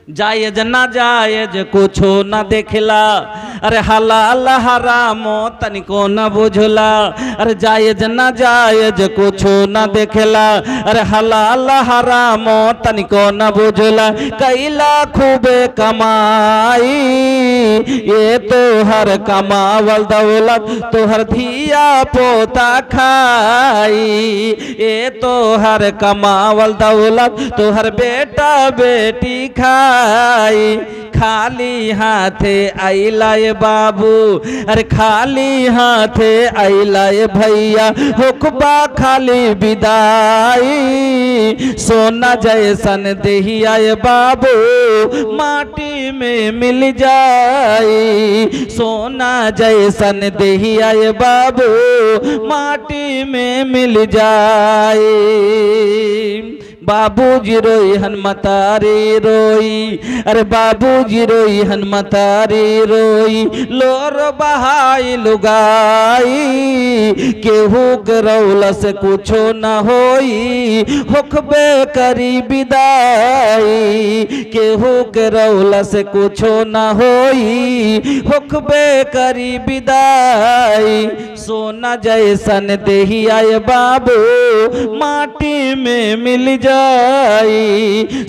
जायज ना जायज कुछो न देखला, अरे हलाल हराम तनिको न बुझला। अरे जायज ना जायज कुछो न देखला, अरे हलाल हराम तनिको न बुझला। कैला खूबे कमाई ये तो हर कमावल दौलत तो हर धिया पोता खाई, ये तो हर कमावल दौलत तो हर बेटा बेटी खाई। खाली हाथे आइलाए बाबू, अरे खाली हाथे आइलाए भैया, हुक्बा खाली विदाई। सोना जैसन देहियाए बाबू माटी में मिल जाई, सोना जैसन देहियाए बाबू माटी में मिल जाई। बाबूजी रोई हनुमतारी रोई, अरे बाबूजी रोई हनुमतारी रोई। लोर बहाई लुगाई केहू के रौला से कुछो न होई, हुक्बे करी विदाई। केहू के रौला से कुछो न होई, हुक्बे करी विदाई। सोना जैसन देहियाए बाबू माटी में मिल जाई,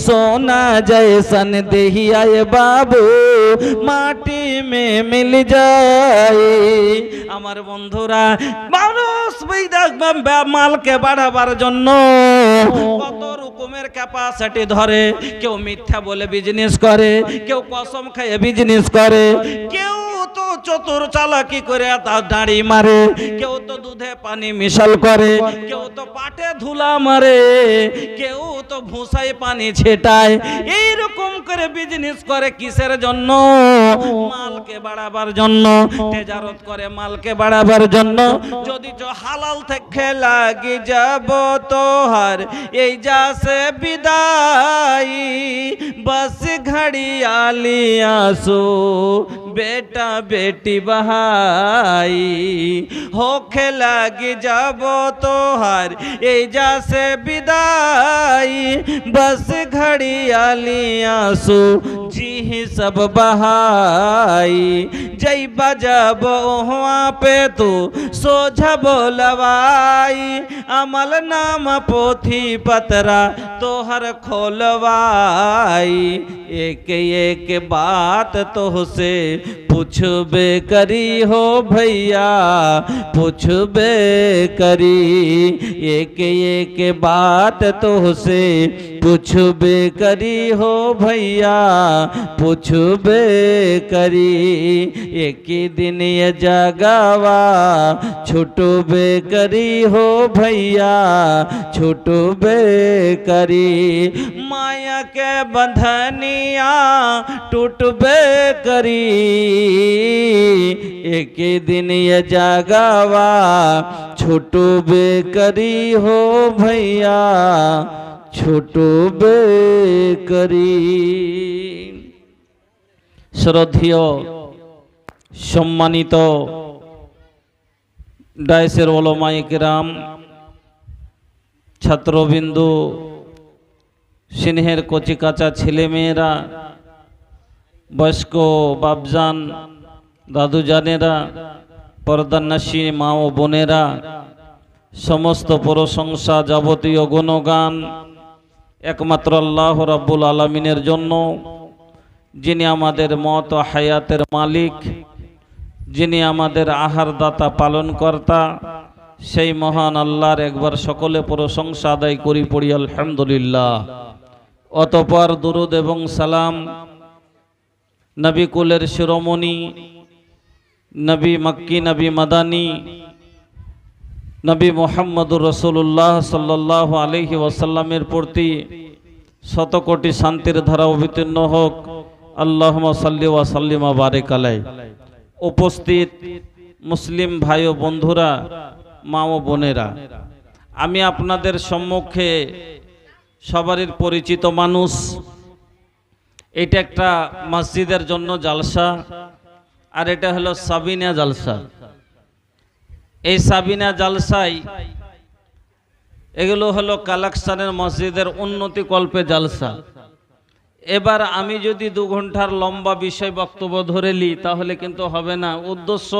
सोना जैसन देहियाए बाबू माटी में मिल जाई। আমার বন্ধুরা মানুষ মালকে বাড়াবার জন্য কত রকমের ক্যাপাসিটি ধরে। কেউ মিথ্যা বলে বিজনেস করে, কেউ কসম খেয়ে বিজনেস করে, কেউ তো চতুর চালাকি করে দাঁড়ি মারে, কেউ তো দুধে পানি মিশাল করে, কেউ তো পাটে ধুলা মারে, কেউ তো ভুসায় পানি ছেটায়। এইরকম করে বিজনেস করে কিসের জন্য? মালকে বাড়াবার জন্য, তেজারত করে মালকে বাড়াবার জন্য। যদি তো হালাল থেকে লাগি যাব তোহার এই যাসে বিদায়, बस घड़ियाली आंसू बेटा बेटी बहाई। होखे लगी जाबो तोहार एजा से विदाई, बस घड़ियाली आंसू जी सब बहाई। जय बजब वहाँ पे तू सोझा बोलवाई, अमल नाम पोथी पतरा तोहर खोलवाई। एक एक बात तोहसे पूछबे करी हो भैया, पूछबे करी। एक एक बात तोहसे पूछबे करी हो भैया, पूछबे करी। एक दिन ये जगावा छुटबे करी हो भैया, छुटबे करी। माया के बंधनिया टूटबे करी, एक दिन ये जगावा छुटबे करी हो भैया, छुटबे करी। শ্রদ্ধেয় সম্মানিত ডায়েসের ওলামায়ে কেরাম, ছাত্রবিন্দু, সিংহের কচি কাঁচা ছেলেমেয়েরা, বয়স্ক বাপজান, দাদুজানেরা, পর্দানাসী মা ও বোনেরা, সমস্ত প্রশংসা যাবতীয় গুণগান একমাত্র আল্লাহ রাব্বুল আলামিনের জন্য, যিনি আমাদের মত ও হায়াতের মালিক, যিনি আমাদের আহারদাতা পালনকর্তা, সেই মহান আল্লাহর একবার সকলে প্রশংসা আদায় করি, পড়ি আলহামদুলিল্লাহ। অতঃপর দুরুদ এবং সালাম নবী কুলের শিরোমণি, নবী মক্কি, নবী মাদানী, নবী মুহাম্মদুর রাসূলুল্লাহ সাল্লাল্লাহু আলাইহি ওয়াসাল্লামের প্রতি শতকোটি শান্তির ধারা অবতীর্ণ হোক। আল্লাহুম্মা সাল্লি ওয়া সাল্লিম ওয়া বারিক আলাইহি। উপস্থিত মুসলিম ভাই ও বন্ধুরা, মা ও বোনেরা, আমি আপনাদের সম্মুখে সবারই পরিচিত মানুষ। এটা একটা মসজিদের জন্য জালসা, আর এটা হলো সাবিনা জালসা। এই সাবিনা জালসায় এগুলো হলো কালেকশনের মসজিদের উন্নতি কল্পে জালসা। এবার আমি যদি 2 ঘন্টার লম্বা বিষয় বক্তব্য ধরে নিই তাহলে কিন্তু হবে না। উদ্দেশ্য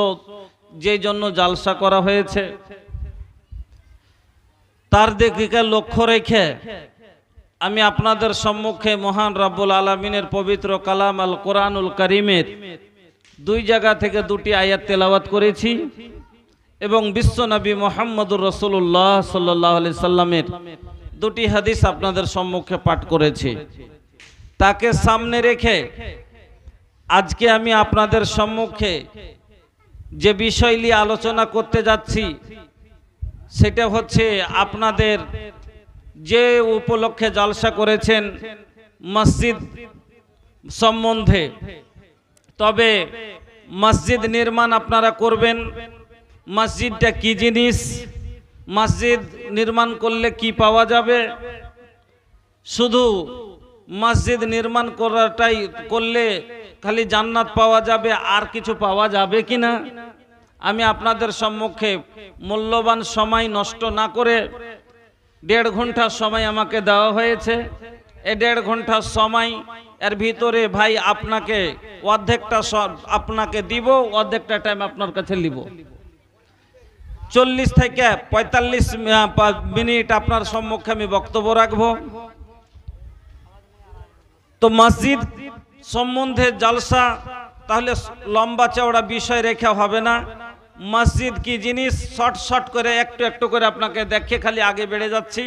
যে জন্য জালসা করা হয়েছে তার দিকে লক্ষ্য রেখে আমি আপনাদের সম্মুখে মহান রব্বুল আলামিনের পবিত্র কালাম আল কোরআনুল কারীমের 2 জায়গা থেকে 2টি আয়াত তেলাওয়াত করেছি এবং বিশ্বনবী মুহাম্মদুর রাসূলুল্লাহ সাল্লাল্লাহু আলাইহি সাল্লামের 2টি হাদিস আপনাদের সম্মুখে পাঠ করেছি। তাকে সামনে রেখে আজকে আমি আপনাদের সম্মুখে যে বিষয় নিয়ে আলোচনা করতে যাচ্ছি সেটা হচ্ছে আপনাদের যে উপলক্ষে জলসা করেছেন মসজিদ সম্বন্ধে। তবে মসজিদ নির্মাণ আপনারা করবেন, মসজিদটা কি জিনিস, মসজিদ নির্মাণ করলে কি পাওয়া যাবে, শুধু মসজিদ নির্মাণ করাটাই করলে খালি জান্নাত পাওয়া যাবে আর কিছু পাওয়া যাবে কিনা, আমি আপনাদের সম্মুখে মূল্যবান সময় নষ্ট না করে 1.5 ঘন্টা সময় আমাকে দেওয়া হয়েছে। এই 1.5 ঘন্টার সময় এর ভিতরে ভাই আপনাকে অর্ধেকটা আপনাকে দিব, অর্ধেকটা টাইম আপনার কাছে নিব। 40 থেকে 45 মিনিট আপনার সম্মুখে আমি বক্তব্য রাখবো। তো মসজিদ সম্বন্ধে জলসা তাহলে লম্বা চওড়া বিষয় রেখে হবে না। মসজিদ কি জিনিস শর্ট শর্ট করে একটু একটু করে আপনাকে দেখে খালি আগে বেড়ে যাচ্ছি।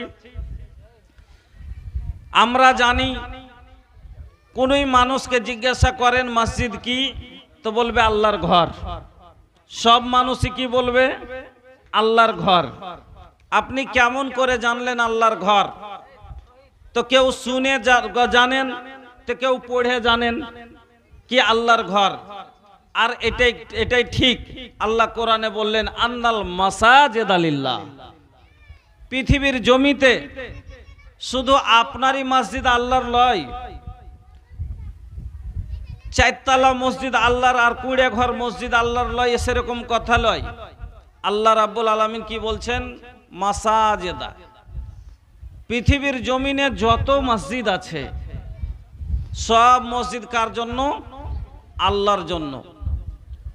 আমরা জানি কোনই মানুষকে জিজ্ঞাসা করেন মসজিদ কি, তো বলবে আল্লাহর ঘর। সব মানুষই কি বলবে? আল্লাহর ঘর। আপনি কেমন করে জানলেন আল্লাহর ঘর? তো কেউ শুনে জানেন, তো কেউ পড়ে জানেন কি আল্লাহর ঘর। আর এটাই ঠিক। আল্লাহ কোরআনে বললেন আন্নাল মাসাজিদা লিল্লাহ। পৃথিবীর জমিতে শুধু আপনারই মসজিদ আল্লাহর লয়, 4 তলা মসজিদ আল্লাহর আর 20 ঘর মসজিদ আল্লাহর লয়, সেরকম কথা লয়। আল্লাহ রাব্বুল আলামিন কি বলছেন? মাসাজিদা। পৃথিবীর জমিনে যত মসজিদ আছে সব মসজিদ কার জন্য? আল্লাহর জন্য।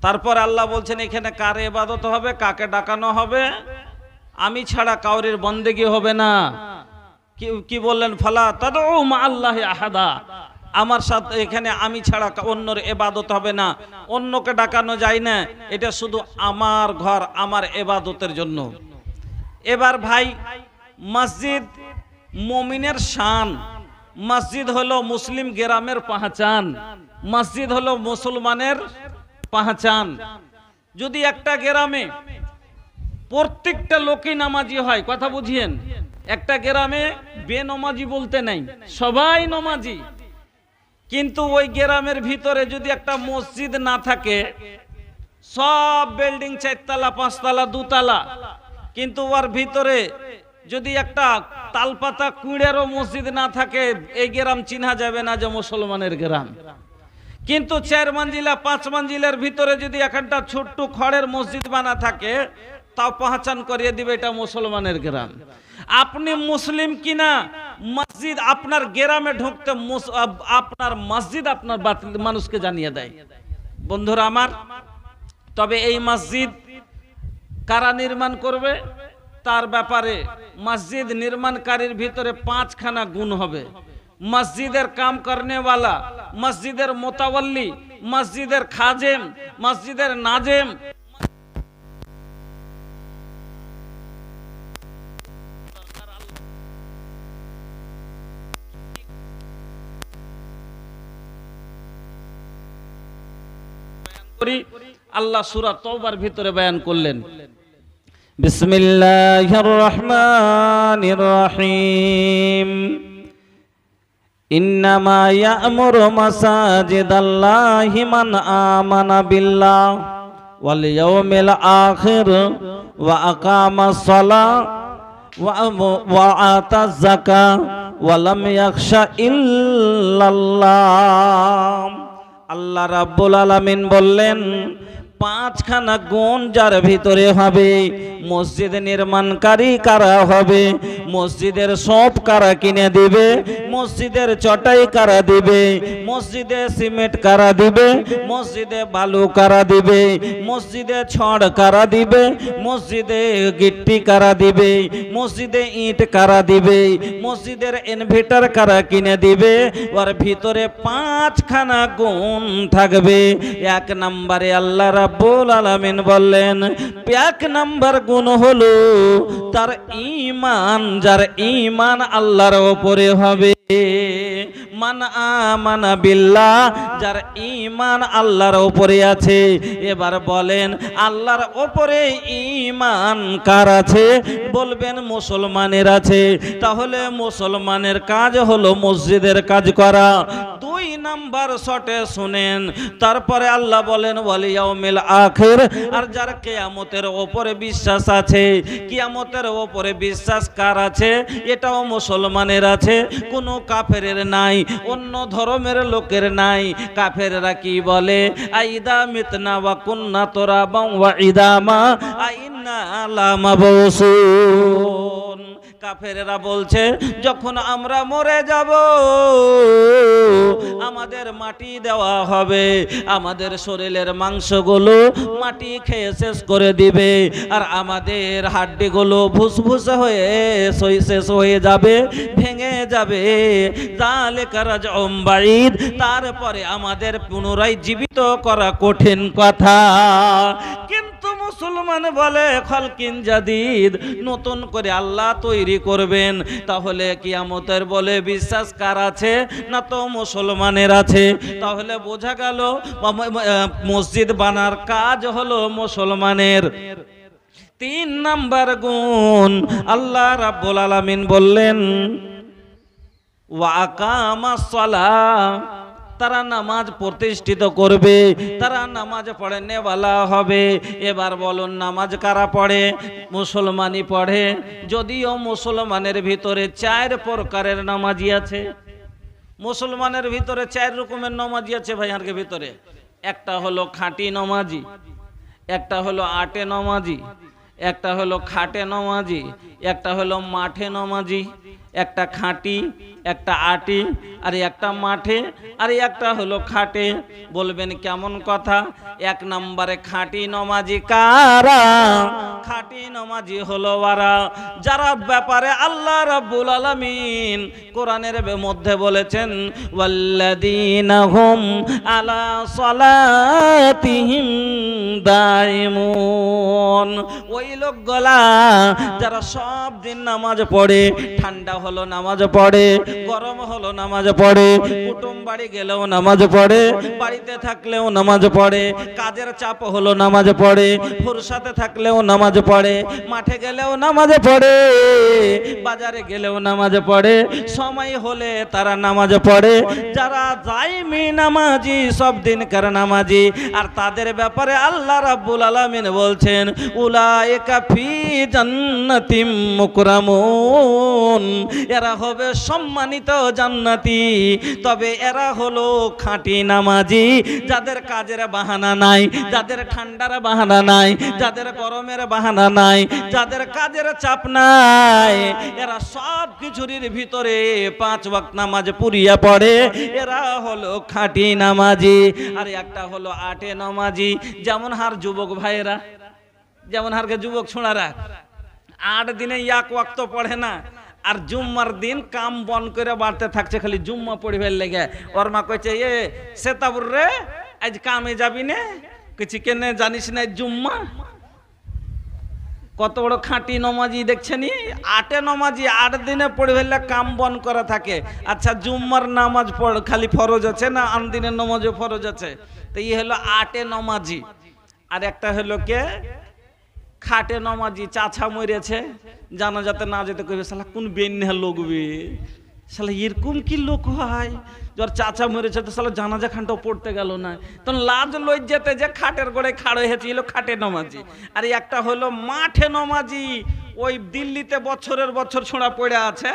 তারপর আল্লাহ বলছেন এখানে কার ইবাদত হবে, কাকে ডাকানো হবে? আমি ছাড়া কাউরির বন্দেগী হবে না। কি বললেন? ফালা তাদউ মা আল্লাহি আহাদা। আমার সাথে এখানে আমি ছাড়া অন্যর ইবাদত হবে না, অন্যকে ডাকানো যায় না। এটা শুধু আমার ঘর, আমার ইবাদতের জন্য। এবার ভাই মসজিদ মুমিনের শান। মসজিদ হলো মুসলিম গ্রামের পাহচান, মসজিদ হলো মুসলমানের পাহচান। যদি একটা গ্রামে প্রত্যেকটা লোকই নামাজি হয়, কথা বুঝিয়েন, একটা গ্রামে বেনমাজি বলতে নাই, সবাই নামাজি, কিন্তু ওই গ্রামের ভিতরে যদি একটা মসজিদ না থাকে, সব বিল্ডিং 4 তলা 5 তলা 2 তলা, কিন্তু ওর ভিতরে যদি একটা তালপাতা কুঁড়েরও মসজিদ না থাকে, এই গ্রাম চিনা যাবে না যে মুসলমানের গ্রাম। কিন্তু 4 মঞ্জিলা 5 মঞ্জিলের ভিতরে যদি একটা ছোট্ট খড়ের মসজিদ বানা থাকে, তাও পহচান করিয়ে দিবে এটা মুসলমানের গ্রাম। আপনি মুসলিম কিনা মসজিদ আপনার গ্রামে ঢুকতে আপনার মসজিদ আপনার মানুষকে জানিয়ে দেয়। বন্ধুরা আমার, তবে এই মসজিদ কারা নির্মাণ করবে তার ব্যাপারে মসজিদ নির্মাণকারীর ভিতরে 5খানা গুণ হবে। মসজিদের কাম করনেওয়ালা, মসজিদের মোতাওয়াল্লি, মসজিদের খাজেম, মসজিদের নাজেম, আল্লাহ সূরা তওবার ভিতরে বয়ান করলেন। বিসমিল্লাহির রহমানির রহিম। ইন্নামা ইয়া'মুরু মাসাজিদাল্লাহি মান আমানা বিল্লাহ ওয়াল ইয়াউমিল আখির ওয়া আকামাস সালাহ ওয়া আতাজ যাকাহ ওয়া লাম ইয়াখশা ইল্লাল্লাহ। আল্লাহ রাব্বুল আলামিন বললেন, পাঁচখানা গুণ যার ভিতরে হবে। মসজিদ নির্মাণকারী কারা হবে, মসজিদের সব কারা কিনে দিবে, মসজিদের চটাই কারা দিবে, মসজিদে সিমেন্ট কারা দিবে, মসজিদে বালু কারা দিবে, মসজিদে ছড় কারা দিবে, মসজিদে গিট্টি কারা দিবে, মসজিদে ইট কারা দিবে, মসজিদের ইনভার্টার কারা কিনে দিবে। ওর ভিতরে পাঁচখানা গুণ থাকবে। এক নম্বরে আল্লাহ রাব্বুল আলামিন বললেন, এক নম্বর গুণ হলো তার ঈমান, যার ঈমান আল্লাহর উপরে হবে। মান আমানা বিল্লাহ, যার ঈমান আল্লাহর উপরে আছে। এবার বলেন আল্লাহর উপরে ঈমান কার আছে? বলবেন মুসলমানের আছে। তাহলে মুসলমানের কাজ হলো মসজিদের কাজ করা। দুই নাম্বার শটে শুনেন, তারপরে আল্লাহ বলেন ওয়াল ইয়াউমিল আখির, আর যার কিয়ামতের উপরে বিশ্বাস আছে। কিয়ামতের উপরে বিশ্বাস কার আছে? এটাও মুসলমানের আছে, কোনো কাফেরের নাই, অন্য ধর্মের লোকের নাই। কাফেররা কি বলে? আইদা মিতনা ওয়া কুন্না তুরাবা ওয়া ইদামা আইন্না লামাবউসুন। কাফেররা বলছে যখন আমরা মরে যাব আমাদের মাটি দেওয়া হবে, আমাদের শরীরের মাংসগুলো মাটি খেয়ে শেষ করে দিবে, আর আমাদের হাড্ডিগুলো ভুসভুসে হয়ে শেষ হয়ে যাবে, ভেঙে যাবে। যালিকা রাজউম বাঈদ, তারপরে আমাদের পুনরায় জীবিত করা কঠিন কথা। কিন্তু মুসলমান বলে খালকিন জাদিদ, নতুন করে আল্লাহ তৈরি করবেন। তাহলে কিয়ামতের বলে বিশ্বাস কার আছে? না তো মুসলমানের আছে। তাহলে বোঝা গেল মসজিদ বানার কাজ হলো মুসলমানের। তিন নাম্বার গুণ আল্লাহ রাব্বুল আলামিন বললেন ওয়া আকামাস সালাহ, তারা নামাজ প্রতিষ্ঠিত করবে, তারা নামাজ পড়ে নেওয়ালা হবে। এবার বলুন নামাজ কারা পড়ে? মুসলমানই পড়ে। যদিও মুসলমানের ভিতরে 4 প্রকারের নামাজি আছে। মুসলমানের ভিতরে 4 রকমের নামাজি আছে ভাইয়ার ভিতরে। একটা হলো খাঁটি নামাজি, একটা হলো আটে নামাজি, একটা হলো খাটে নামাজি, একটা হলো মাঠে নামাজি। একটা খাঁটি, একটা আটি, আর একটা মাঠে, আর একটা হলো খাটে। বলবেন কেমন কথা? এক নম্বরে খাঁটি নমাজি কারা? খাঁটি নমাজি হলো ওরা যারা ব্যাপারে আল্লাহ রাব্বুল আলামিন কোরআনের মধ্যে বলেছেন ওয়াল্লাযীনা হুম আলা সালাতিহিম দাইমুন। ওই লোকগুলা যারা সব দিন নামাজ পড়ে, ঠান্ডা হলো নামাজ পড়ে, গরম হলো নামাজ পড়ে, কুটুম বাড়ি গেলেও নামাজ পড়ে, বাড়িতে থাকলেও নামাজ পড়ে, কাজের চাপ হলো নামাজ পড়ে, ফুরসাতে থাকলেও নামাজ পড়ে, মাঠে গেলেও নামাজ পড়ে, বাজারে গেলেও নামাজ পড়ে, সময় হলে তারা নামাজ পড়ে। যারা জাইমি নামাজি, সব দিনকার নামাজি, আর তাদের ব্যাপারে আল্লাহ রাব্বুল আলামিন বলছেন উলাইকা ফি জান্নাতিম মুকরামুন, এরা হবে সম্মানিত জান্নাতি। তবে এরা হলো খাঁটি নামাজি, যাদের কাজের বাহানা নাই, যাদের ঠান্ডার বাহানা নাই, যাদের গরমের বাহানা নাই, যাদের কাজের চাপ নাই, এরা সব কিছুর ভিতরে 5 ওয়াক্ত নামাজ পুরিয়া পড়ে, এরা হলো খাঁটি নামাজি। আর একটা হলো আটে নামাজি, যেমন হার যুবক ভাইয়েরা, যেমন হারকে যুবক ছোঁড়ারা 8 দিনে 1 ওয়াক্ত পড়ে না, আর জুম্মার দিন কাম বন করে বাড়তে থাকছে, খালি জুম্মা পড়িবার লেগে। ওর মা কইছে এ সেতাবুর রে আজ কামে যাবি না? কইছি কেন জানিস না জুম্মা? কত বড় খাঁটি নমাজি দেখছেন। 8 নমাজি 8 দিনে পড়ে ফেললে কাম বন করা থাকে। আচ্ছা জুম্মার নামাজ পড় খালি ফরজ আছে না আন দিনের নামাজও ফরজ আছে? তো এই হলো 8 নমাজি। আর একটা হলো কে খাটে নমাজি, চাচা মরেছে জানাজাতে না যেতে কইবে শালা কোন বেন্যা লোকবে, শালা এরকম কি লোক হয় যার চাচা মরেছে তো শালা জানাজা খানটাও পড়তে গেল না, তখন লাজ লজ্জাতে যে খাটের গোড়ায় খাড়ো হয়েছিল খাটে নমাজি। আর একটা হলো মাঠে নমাজি, ওই দিল্লিতে বছরের বছর ছোঁড়া পড়ে আছে,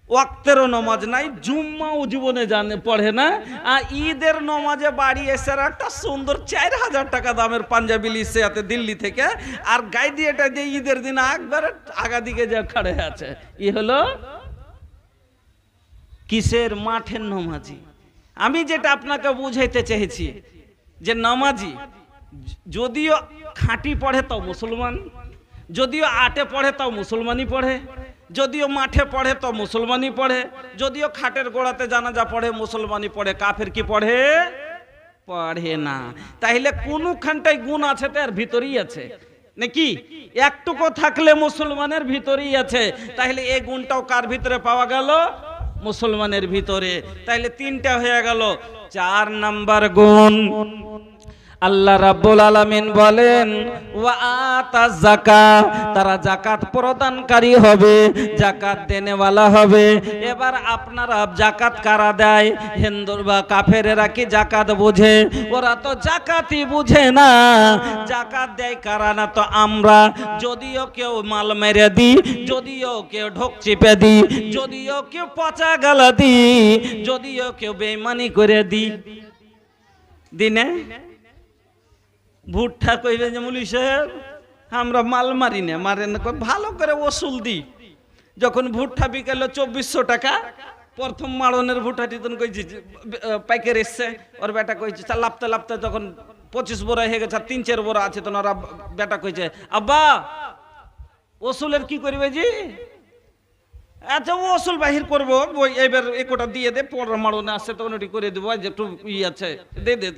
ওয়াক্তেরও নমাজ নাই, জুম্মাও জীবনে পড়ে না। আর ঈদের নমাজে বাড়ি এসে একটা সুন্দর 4,000 টাকা দামের পাঞ্জাবি লিসে আতে দিল্লি থেকে, আর গাই দিয়ে এটা দিয়ে ঈদের দিন একবারে আগা দিকে যা খাড়ে আছে। ই হলো কিসের? মাঠের নমাজি। আমি যেটা আপনাকে বুঝাইতে চেয়েছি যে নামাজি যদিও খাঁটি পড়ে তাও মুসলমান, যদিও আটে পড়ে তাও মুসলমানই পড়ে, যদিও মাঠে পড়ে তো মুসলমানই পড়ে, যদিও খাটের গোড়াতে জানাজা পড়ে মুসলমানই পড়ে, কাফের কি পড়ে? পড়ে না। তাইলে কোনখানটায় গুণ আছে তার ভিতরেই আছে নাকি? একটুকু থাকলে মুসলমানের ভিতরেই আছে। তাহলে এই গুণটাও কার ভিতরে পাওয়া গেল? মুসলমানের ভিতরে। তাইলে 3টা হয়ে গেল। 4 নাম্বার গুণ আল্লাহ রাব্বুল আলামিন বলেন ওয়া আতাজ যাকাত, তারা যাকাত প্রদানকারী হবে, যাকাত দেনেওয়ালা হবে। এবার আপনারা যাকাত কারা দেয়? হিন্দু বা কাফেরেরা কি যাকাত বুঝে? ওরা তো যাকাতই বুঝে না। যাকাত দেয় কারা? না তো আমরা। যদিও কেউ মাল মেরে দিই, যদিও কেউ ঢোক চিপে দিই, যদিও কেউ পচা গালা দিই, যদিও কেউ বেঈমানি করে দিই, দিনে ভুট্টা কইবে যে মুলি সাহেব আমরা মাল মারি না, মারে না, ভালো করে ওসুল দিই। যখন ভুট্টা বিকেল 2400 টাকা, প্রথম মাড়নের ভুট্টাটি তখন কইছি পাইকার এসছে, ওর বেটা কইছে লাপতে লাপতে যখন 25 বোরা হয়ে গেছে, 3-4 বোরা আছে, তখন ওরা বেটা কইছে আব্বা ওসুলের কি করবে জি? আচ্ছা ওসুল বাহির করবো, এবার একটা দিয়ে দে, পর মাড়নে আসছে তখন ওটি করে দেবো, যে একটু ই আছে দে দে।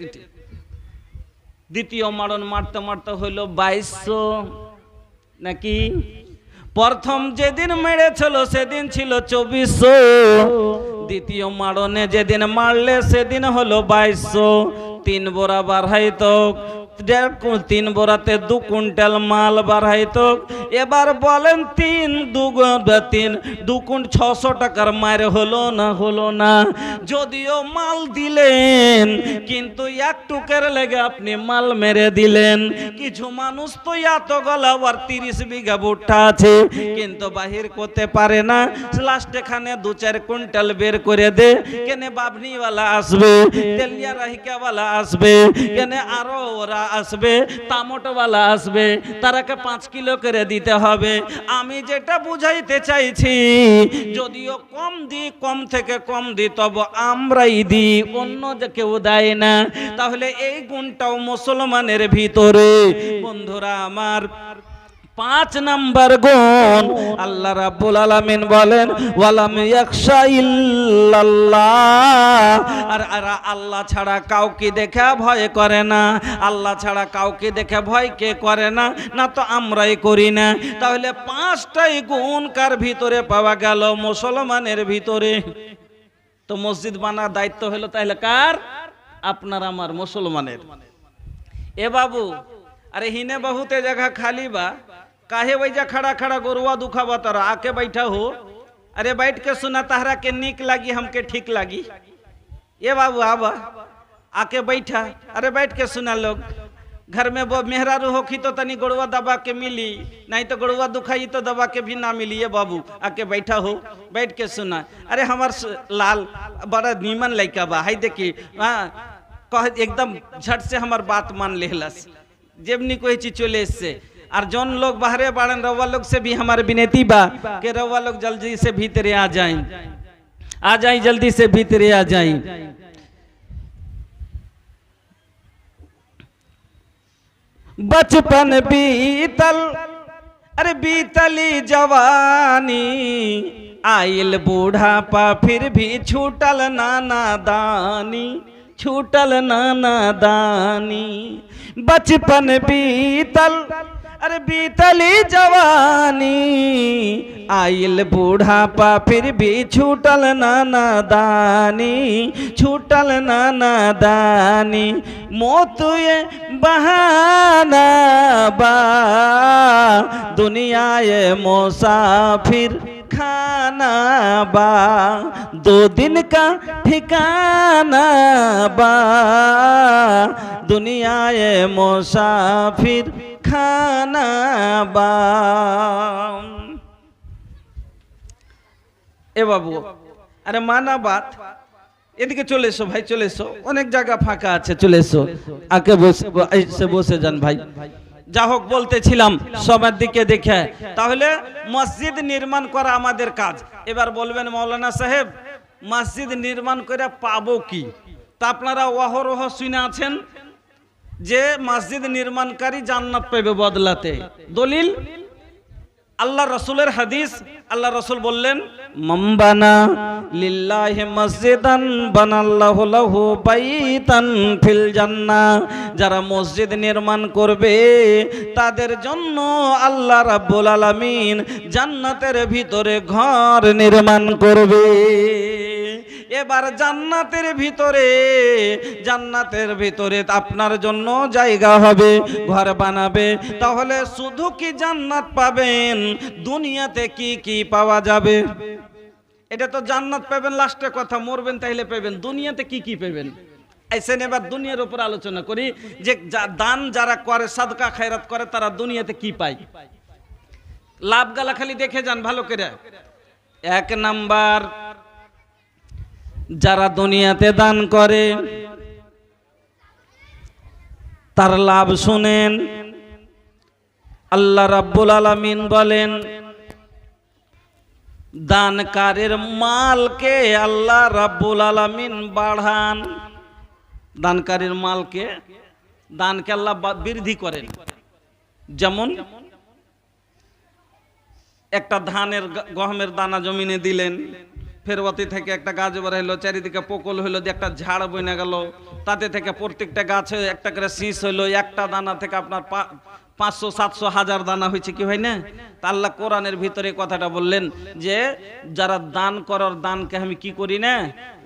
দ্বিতীয় মারণ মারতে মারতে হইল 2200 নাকি? প্রথম যেদিন মেরেছিল সেদিন ছিল 2400, দ্বিতীয় মারণে যেদিন মারলে সেদিন হলো 2200। 3 বোরা বাড়াইতো, 3 বোরাতে 2 কুইন্টাল মাল বাড়াইতো। এবার বলেন 3 2 600 টাকার মার হলো না? হলো না। যদিও মাল দিলেন কিন্তু এক টুকের লেগে আপনি মাল মেরে দিলেন। কিছু মানুষ তো এত গলা আর 30 বিঘা ভুট্টা আছে কিন্তু বাহির করতে পারে না, লাস্ট এখানে 2-4 কুইন্টাল বের করে দে। কেন বাবনিওয়ালা আসবে, তেলিয়া রাহিকাওয়ালা আসবে, কেন আরো ওরা আসবে, তামটওয়ালা আসবে, তারাকে 5 কিলো করে দিতে হবে। আমি যেটা বুঝাইতে চাইছি যদিও কম দি, কম থেকে কম দি, তবে আমরাই দিই, অন্য যে কেউ দেয় না। তাহলে এই গুণটাও মুসলমানের ভিতরে। বন্ধুরা আমার 5 নাম্বার গুণ আল্লাহ রাব্বুল আলামিন বলেন ওয়ালাম ইয়াখশা ইল্লাল্লাহ, আর আল্লাহ ছাড়া কাউকে দেখে ভয় করে না। আল্লাহ ছাড়া কাউকে দেখে ভয় কে করে না? না তো আমরাই করি না। তাহলে 5টাই গুণ কার ভিতরে পাওয়া গেল? মুসলমানের ভিতরে। তো মসজিদ বানার দায়িত্ব হলো তাহলে কার? আপনার আমার, মুসলমানের। এ বাবু अरे हिने बहुते जगह खाली बा, काहे वैजा खड़ा खड़ा गोरुआ दुखावा तारा, आके बैठा हो। अरे बैठ के सुना, तहरा के निक लगी, हमके ठीक लगी। ये बाबू आबा आके बैठा, अरे बैठ के सुना। लोग घर में वो मेहरारू होखी तो तनी गोरुआ दबा के मिली, नहीं तो गोरुआ दुखाई तो दबा के भी ना मिली। ये बाबू आके बैठा हो, बैठ के सुना। अरे हमार लाल बड़ा नीमन लड़का बा, हाई देखी, हाँ कह एकदम झट से हमार बात मान लेहलस, जेबनी कोई चीज चले इससे। और जौन लोग बाहरे बाड़न रउआ लोग से भी हमारे विनती बा कि रउआ लोग जल्दी से भीतरे आ जाएं, आ जाएं, जल्दी से भीतरे आ जाएं। बचपन बीतल, अरे बीतली जवानी, आइल बूढ़ापा फिर भी छूटल नाना दानी, छूटल नाना दानी। बचपन बीतल, अरे बीतली जवानी, आइल बूढ़ापा फिर भी छूटल नाना दानी, छूटल नाना दानी। मौत ये बहाना बा, दुनिया ये मुसाफिर खाना बा, 2 दिन का ठिकाना बा, दुनिया ये मुसाफिर खाना बा। এ বাবু, আরে মানাবাদ, এদিকে চলে এসো ভাই, চলে এসো, অনেক জায়গা ফাঁকা আছে, চলে এসো, আগে বসে বসে যান ভাই। যা হোক বলতেছিলাম সবার দিকে দেখে, তাহলে মসজিদ নির্মাণ করা আমাদের কাজ। এবার বলবেন মৌলানা সাহেব মসজিদ নির্মাণ করে পাবো কি? তা আপনারা অহরহ শুনে আছেন যে মসজিদ নির্মাণকারী জান্নাত পাবে বদলাতে। দলিল আল্লাহ রসুলের হাদিস। আল্লাহ রসুল বললেন মাম্বানা লিল্লাহি মসজিদান বানাল্লাহু লাহু বাইতান ফিল জান্নাহ, যারা মসজিদ নির্মাণ করবে তাদের জন্য আল্লাহ রাব্বুল আলামিন জান্নাতের ভিতরে ঘর নির্মাণ করবে। এবার জান্নাতের ভিতরে আপনার জন্য জায়গা হবে, ঘর বানাবে। তাহলে শুধু কি জান্নাত পাবেন, দুনিয়াতে কি কি পাওয়া যাবে? এটা তো জান্নাত পাবেন লাস্টে কথা, মরবেন তাইলে পাবেন, দুনিয়াতে কি কি পাবেন? আইসেন এবার দুনিয়ার উপর আলোচনা করি যে দান যারা করে, সাদকা খায়রাত করে, তারা দুনিয়াতে কি পায়। লাভ গালা খালি দেখে যান ভালো করে। এক নাম্বার, যারা দুনিয়াতে দান করে তার লাভ শুনেন। আল্লাহ রাব্বুল আলামিন বলেন দানকারীর মালকে আল্লাহ রাব্বুল আলামিন বাড়ান। দানকারীর মালকে, দানকে আল্লাহ বৃদ্ধি করেন। যেমন একটা ধানের গহমের দানা জমিনে দিলেন, ফেরওয়াতি থেকে একটা গাছ বার হইলো, চারিদিকে পোকল হইলো, দিয়ে একটা ঝাড় বইনা গেল, তাতে থেকে প্রত্যেকটা গাছে একটা করে শীষ হইলো, একটা দানা থেকে আপনার 500, 700, 1000 দানা হয়েছে, কি হয় না? তা আল্লাহ কোরআনের ভিতরে কথাটা বললেন যে যারা দান করার দানকে আমি কি করি না,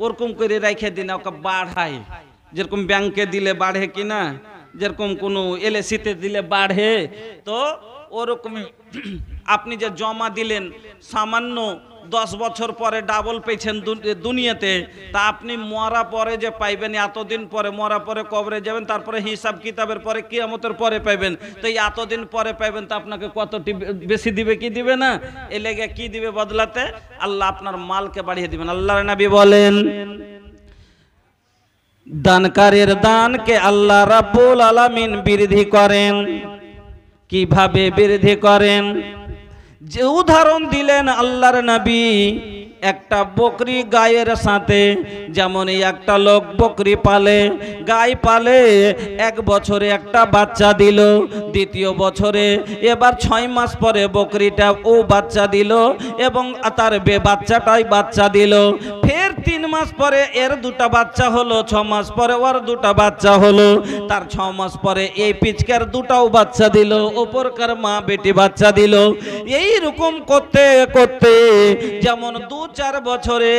ওরকম করে রেখে দিই না, ওকে বাড়াই। যেরকম ব্যাংকে দিলে বাড়ে কিনা, যেরকম কোনো এলআইসিতে দিলে বাড়ে, তো ওরকমই আপনি যে জমা দিলেন সামান্য 10 বছর পরে ডাবল পেয়েছেন দুনিয়াতে, তা আপনি মরা পরে যে পাইবেন, এতদিন পরে মরা পরে কবরে যাবেন, তারপরে হিসাব কিতাবের পরে কিয়ামতের পরে পাইবেন। তো এই এতদিন পরে পাইবেন, তো আপনাকে কতটি বেশি দিবে কি দিবে না? এ লেগে কি দিবে বদলাতে? আল্লাহ আপনার মালকে বাড়িয়ে দিবেন। আল্লাহর নবী বলেন দানকারীর দানকে আল্লাহ রাব্বুল আলামিন বৃদ্ধি করেন। কিভাবে বৃদ্ধি করেন? যে উদাহরণ দিলেন আল্লাহর নবী, একটা বকরি গায়ের সাথে, যেমন একটা লোক বকরি পালে, গাই পালে, 1 বছরে একটা বাচ্চা দিল, দ্বিতীয় বছরে এবার 6 মাস পরে বকরিটা ও বাচ্চা দিল এবং তার বাচ্চাটাই বাচ্চা দিল, ফের 3 মাস পরে এর 2টা বাচ্চা হলো, 6 মাস পরে ওর 2টা বাচ্চা হলো, তার 6 মাস পরে এই পিচকার 2টাও বাচ্চা দিল, ওপরকার মা বেটি বাচ্চা দিল। এই রকম করতে করতে যেমন 2-4 বছরে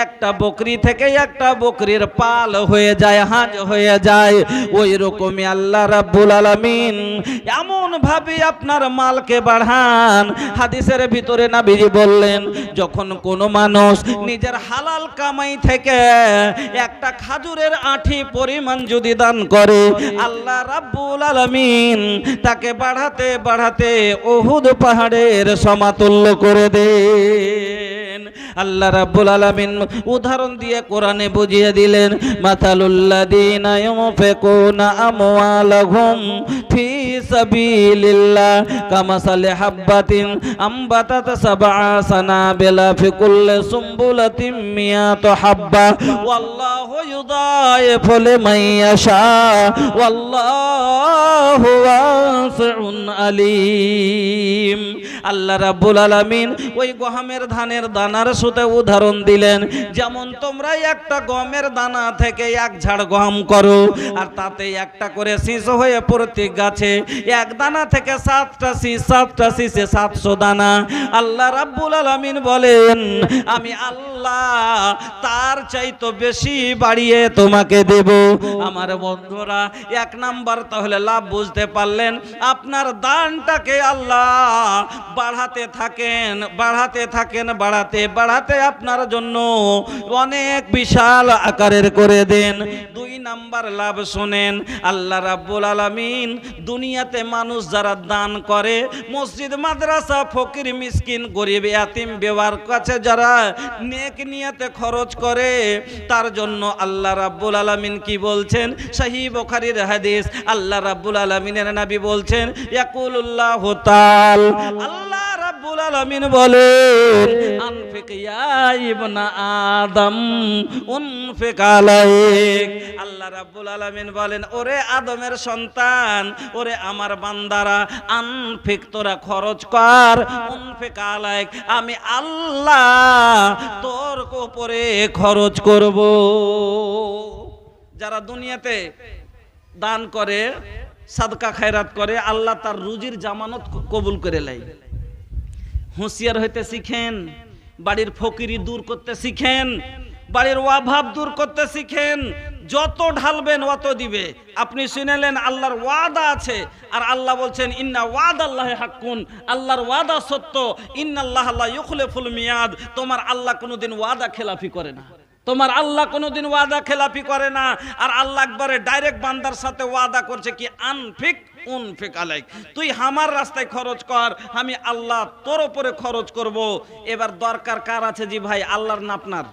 একটা বকরি থেকে একটা বকরির পাল হয়ে যায়, হাঁস হয়ে যায়, ওই রকমই আল্লাহ রাব্বুল আলামিন এমন ভাবে আপনার মালকে বাড়ান। হাদিসের ভিতরে নবীজি বললেন যখন কোনো মানুষ নিজের হালাল কামাই থেকে একটা খাজুরের আঁটি পরিমাণ যদি দান করে, আল্লাহ রাব্বুল আলামিন তাকে বাড়াতে বাড়াতে উহুদ পাহাড়ের সমতুল্য করে দেন। আল্লাহ রাব্বুল আলামিন উদাহরণ দিয়ে কোরআনে বুঝিয়ে দিলেন মাতালুল্লাযীনা ইউনফিকুনা আমওয়ালাহুম ফি সাবিলিল্লাহ কামাসালি হাববাতিন আমবাতাত সাবআ সানাবিলা ফি কুল্লি সুম্বুলাতিন মিয়াতু হাব্বা ওয়াল্লাহু ইউদাইফু লিমান ইয়াশা ওয়াল্লাহু ওয়াসিউন আলীম। আল্লাহ রাব্বুল আলামিন ওই গহমের ধানের দানার সাথে উদাহরণ দিলেন, যেমন তোমরা একটা গমের দানা থেকে 1 ঝাড় গম করো, আর তাতে একটা করে শীষ হয়ে প্রত্যেক গাছে 1 দানা থেকে 7টা শীষ, 7টা শীষে 700 দানা। আল্লাহ রাব্বুল আলামিন বলেন আমি আল্লাহ তার চাইতে বেশি বাড়িয়ে তোমাকে দেব। আমার বন্ধুরা, 1 নাম্বার তাহলে লাভ বুঝতে পারলেন, আপনার দানটাকে আল্লাহ বাড়াতে থাকেন, বাড়াতে থাকেন, বাড়াতে বাড়াতে আপনার জন্য অনেক বিশাল আকারের করে দেন। 2 নাম্বার লাভ শুনেন, আল্লাহ রাব্বুল আলামিন দুনিয়া দুনিয়াতে মানুষ যারা দান করে, মসজিদ মাদ্রাসা ফকির মিসকিন গরিব ইয়াতিম বেওয়ার কাছে যারা নেক নিয়তে খরচ করে, তার জন্য আল্লাহ রাব্বুল আলামিন কি বলছেন? সহিহ বুখারীর হাদিস, আল্লাহ রাব্বুল আলামিনের নবী বলছেন, ইয়াকুলুল্লাহু তাআলা, আল্লাহ রাব্বুল আলামিন বলেন, আনফিক ইয়া ইবনা আদম উনফিক আলাইক। আল্লাহ রাব্বুল আলামিন বলেন, ওরে আদমের সন্তান, ওরে আমার বান্দারা, আনফিক তোরা খরচ কর, উনফিক আলাইক আমি আল্লাহ তোর উপরে খরচ করব। যারা দুনিয়াতে দান করে, সাদকা খায়রাত করে, আল্লাহ তার রুজির জামানত কবুল করে লাই। হুঁশিয়ার হইতে শিখেন, বাড়ির ফকিরি দূর করতে শিখেন, বাড়ির অভাব দূর করতে শিখেন। যত ঢালবেন অত দিবে। আপনি শুনেলেন আল্লাহর ওয়াদা আছে, আর আল্লাহ বলছেন ইন্না ওয়াদাল্লাহি হাক্কুন, আল্লাহর ওয়াদা সত্য, ইন্নাল্লাহা লা ইউখলিফুল মিয়াদ। তোমার আল্লাহ কোনোদিন ওয়াদা খেলাফি করে না, তোমার আল্লাহ কোনোদিন ওয়াদা খেলাফি করে না। আর আল্লাহ একবারে ডাইরেক্ট বান্দার সাথে ওয়াদা করছে কি, আনফিক উনফিক আলাইক, তুই আমার রাস্তায় খরচ কর, আমি আল্লাহ তোর উপরে খরচ করব। এবার দরকার কার আছে? জি ভাই, আল্লাহর না আপনার?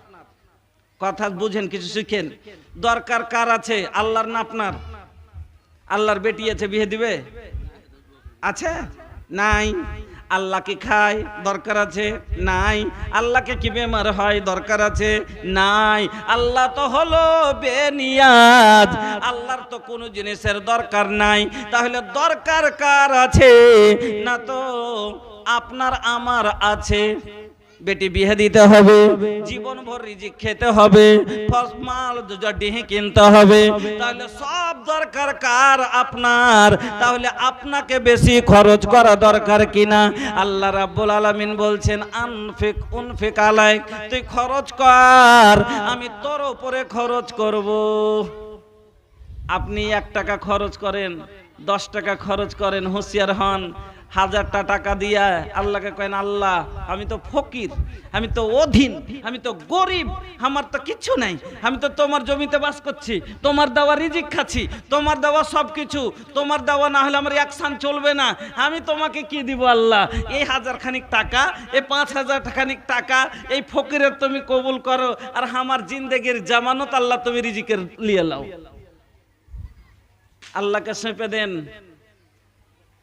কথা বুঝেন, কিছু শিখেন। দরকার কার আছে? আল্লাহর না আপনার? আল্লাহর বেটি আছে, বিয়ে দিবে? আছে? নাই। আল্লাহ কি খায়? দরকার আছে? নাই। আল্লাহকে কি বেমার হয়? দরকার আছে? নাই। আল্লাহ তো হলো বেনিয়াজ, আল্লাহর তো কোনো জিনিসের দরকার নাই। তাহলে দরকার কার আছে? না তো আপনার আমার আছে। বেটি বিয়ে দিতে হবে, জীবন ভর রিজিক খেতে হবে, ফসমাল ডিহি কিনতে হবে, তাহলে সব দরকার কার? আপনার। তাহলে আপনাকে বেশি খরচ করা দরকার কিনা? আল্লাহ রাব্বুল আলামিন বলছেন, আনফিক উনফিক আলাইক, তুই খরচ কর, আমি তোর উপরে খরচ করব। আপনি 1 টাকা খরচ করেন, 10 টাকা খরচ করেন, হুঁশিয়ার হন। 1000টা টাকা দিয়া আল্লাহকে কয়েন, আল্লাহ আমি তো ফকির, আমি তো অধীন, আমি তো গরিব, আমার তো কিছু নাই, আমি তো তোমার জমিতে বাস করছি, তোমার দেওয়া রিজিক খাচ্ছি, তোমার দেওয়া সব কিছু, তোমার দেওয়া না হলে আমার অ্যাকশন চলবে না, আমি তোমাকে কি দিব আল্লাহ? এই 1000 খানিক টাকা, এই 5000 খানিক টাকা, এই ফকিরের তুমি কবুল করো, আর আমার জিন্দেগির জামানত আল্লাহ তুমি রিজিকের লিয়ে লাও। আল্লাহকে সঁপে দেন,